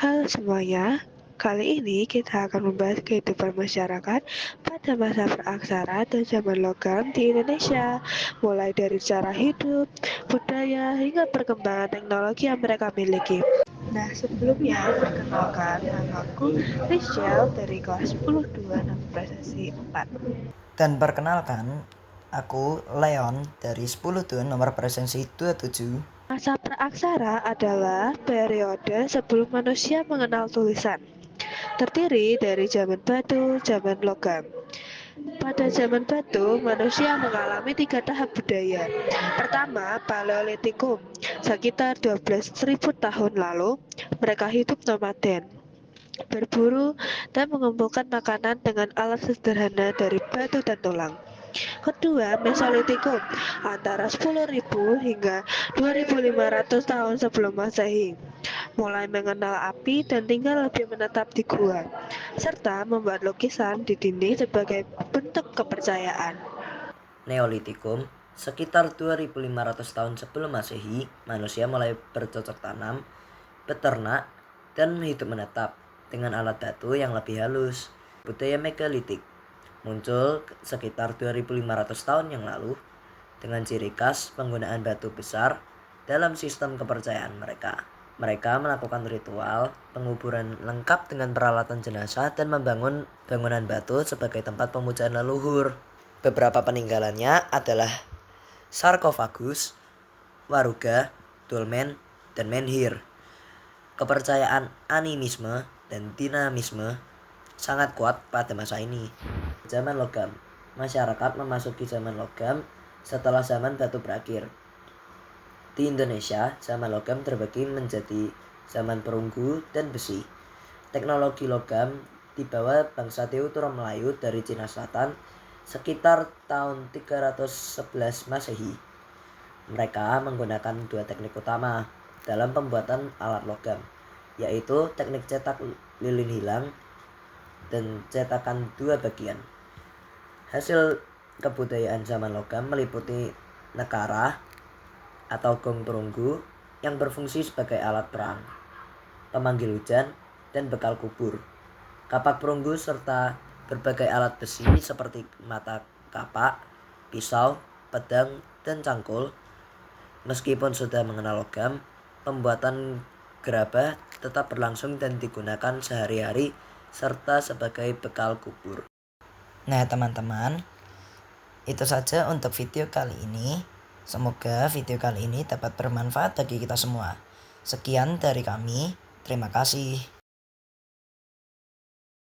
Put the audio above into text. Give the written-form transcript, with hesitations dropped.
Halo semuanya, kali ini kita akan membahas kehidupan masyarakat pada masa praaksara dan zaman logam di Indonesia, mulai dari cara hidup, budaya, hingga perkembangan teknologi yang mereka miliki. Nah, sebelumnya, perkenalkan, namaku Rachel dari kelas 10-2 nomor presentasi 4. Dan perkenalkan, aku Leon dari 10 tuh nomor presensi 27. Masa praaksara adalah periode sebelum manusia mengenal tulisan. Terdiri dari zaman batu, zaman logam. Pada zaman batu, manusia mengalami 3 tahap budaya. Pertama, Paleolitikum. Sekitar 12.000 tahun lalu, mereka hidup nomaden, berburu, dan mengumpulkan makanan dengan alat sederhana dari batu dan tulang. Kedua, Mesolitikum, antara 10.000 hingga 2.500 tahun sebelum Masehi, mulai mengenal api dan tinggal lebih menetap di gua, serta membuat lukisan di dinding sebagai bentuk kepercayaan. Neolitikum, sekitar 2500 tahun sebelum Masehi, manusia mulai bercocok tanam, beternak, dan hidup menetap dengan alat batu yang lebih halus. Budaya megalitik muncul sekitar 2500 tahun yang lalu dengan ciri khas penggunaan batu besar dalam sistem kepercayaan mereka. Mereka melakukan ritual penguburan lengkap dengan peralatan jenazah dan membangun bangunan batu sebagai tempat pemujaan leluhur. Beberapa peninggalannya adalah sarkofagus, waruga, dolmen, dan menhir. Kepercayaan animisme dan dinamisme sangat kuat pada masa ini. Zaman logam. Masyarakat memasuki zaman logam setelah zaman batu berakhir. Di Indonesia, zaman logam terbagi menjadi zaman perunggu dan besi. Teknologi logam dibawa bangsa Teutono Melayu dari Cina Selatan sekitar tahun 311 Masehi. Mereka menggunakan dua teknik utama dalam pembuatan alat logam, yaitu teknik cetak lilin hilang dan cetakan dua bagian. Hasil kebudayaan zaman logam meliputi nekara atau gong perunggu yang berfungsi sebagai alat perang, pemanggil hujan, dan bekal kubur. Kapak perunggu serta berbagai alat besi seperti mata kapak, pisau, pedang, dan cangkul. Meskipun sudah mengenal logam, pembuatan gerabah tetap berlangsung dan digunakan sehari-hari serta sebagai bekal kubur. Nah teman-teman, itu saja untuk video kali ini. Semoga video kali ini dapat bermanfaat bagi kita semua. Sekian dari kami, terima kasih.